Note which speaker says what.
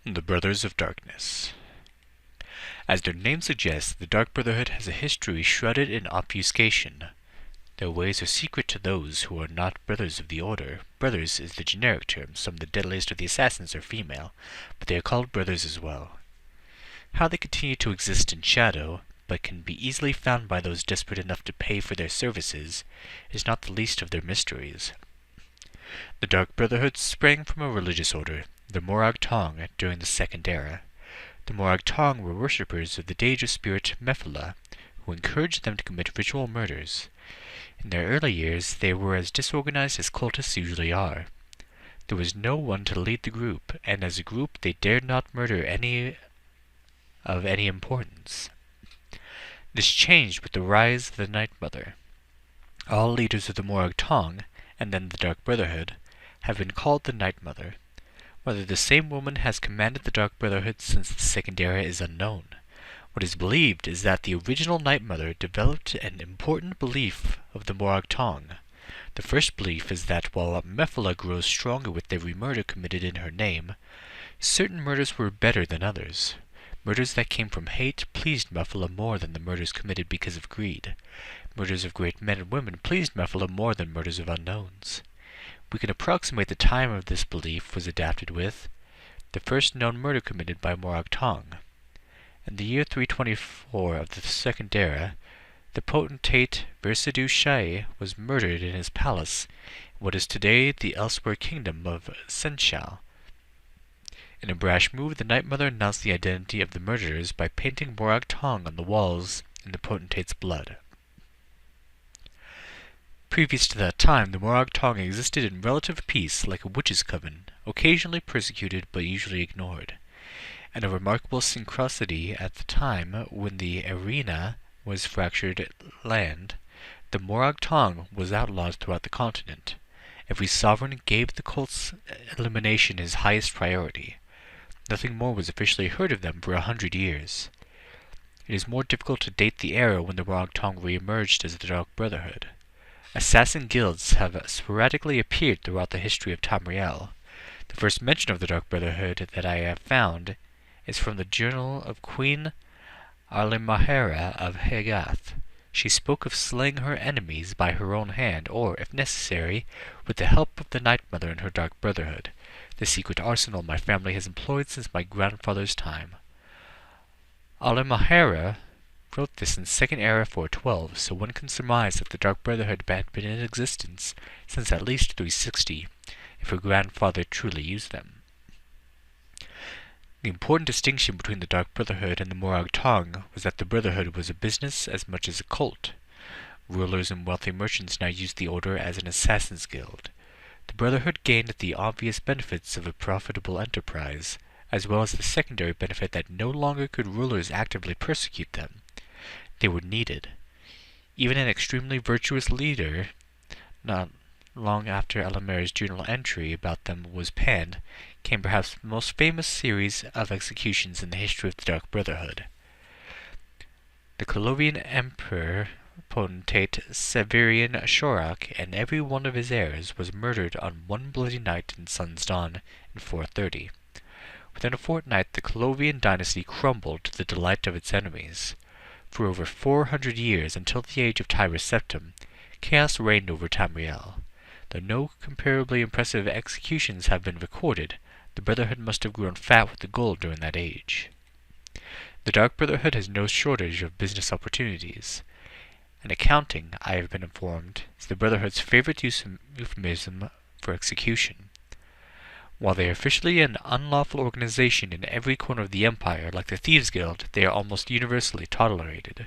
Speaker 1: The Brothers of Darkness. As their name suggests, the Dark Brotherhood has a history shrouded in obfuscation. Their ways are secret to those who are not brothers of the Order. Brothers is the generic term. Some of the deadliest of the assassins are female, but they are called brothers as well. How they continue to exist in shadow, but can be easily found by those desperate enough to pay for their services, is not the least of their mysteries. The Dark Brotherhood sprang from a religious order, the Morag Tong, during the Second Era. The Morag Tong were worshippers of the deity spirit Mephala, who encouraged them to commit ritual murders. In their early years, they were as disorganized as cultists usually are. There was no one to lead the group, and as a group they dared not murder any of any importance. This changed with the rise of the Night Mother. All leaders of the Morag Tong, and then the Dark Brotherhood, have been called the Night Mother. Whether the same woman has commanded the Dark Brotherhood since the Second Era is unknown. What is believed is that the original Night Mother developed an important belief of the Morag Tong. The first belief is that while Mephala grows stronger with every murder committed in her name, certain murders were better than others. Murders that came from hate pleased Mephala more than the murders committed because of greed. Murders of great men and women pleased Mephala more than murders of unknowns. We can approximate the time of this belief was adapted with the first known murder committed by Morag Tong. In the year 324 of the Second Era, the potentate Versidue Shai was murdered in his palace in what is today the elsewhere kingdom of Senshal. In a brash move, the Night Mother announced the identity of the murderers by painting Morag Tong on the walls in the potentate's blood. Previous to that time, the Morag Tong existed in relative peace like a witches' coven, occasionally persecuted but usually ignored. And a remarkable synchronicity at the time when the arena was fractured land, the Morag Tong was outlawed throughout the continent. Every sovereign gave the cult's elimination his highest priority. Nothing more was officially heard of them for 100 years. It is more difficult to date the era when the Morag Tong re-emerged as the Dark Brotherhood. Assassin guilds have sporadically appeared throughout the history of Tamriel. The first mention of the Dark Brotherhood that I have found is from the journal of Queen Arlimahera of Hegath. She spoke of slaying her enemies by her own hand, or, if necessary, with the help of the Night Mother and her Dark Brotherhood, the secret arsenal my family has employed since my grandfather's time. Arlimahera wrote this in 2nd Era 412, so one can surmise that the Dark Brotherhood had been in existence since at least 360, if her grandfather truly used them. The important distinction between the Dark Brotherhood and the Morag Tong was that the Brotherhood was a business as much as a cult. Rulers and wealthy merchants now used the order as an assassin's guild. The Brotherhood gained the obvious benefits of a profitable enterprise, as well as the secondary benefit that no longer could rulers actively persecute them. They were needed. Even an extremely virtuous leader, not long after Elamera's journal entry about them was penned, came perhaps the most famous series of executions in the history of the Dark Brotherhood. The Colovian Emperor potentate Severian Shorak and every one of his heirs was murdered on one bloody night in Sun's Dawn in 430. Within a fortnight, the Colovian dynasty crumbled to the delight of its enemies. For over 400 years, until the age of Tyrus Septim, chaos reigned over Tamriel. Though no comparably impressive executions have been recorded, the Brotherhood must have grown fat with the gold during that age. The Dark Brotherhood has no shortage of business opportunities. And accounting, I have been informed, is the Brotherhood's favorite euphemism for execution. While they are officially an unlawful organization in every corner of the Empire, like the Thieves' Guild, they are almost universally tolerated.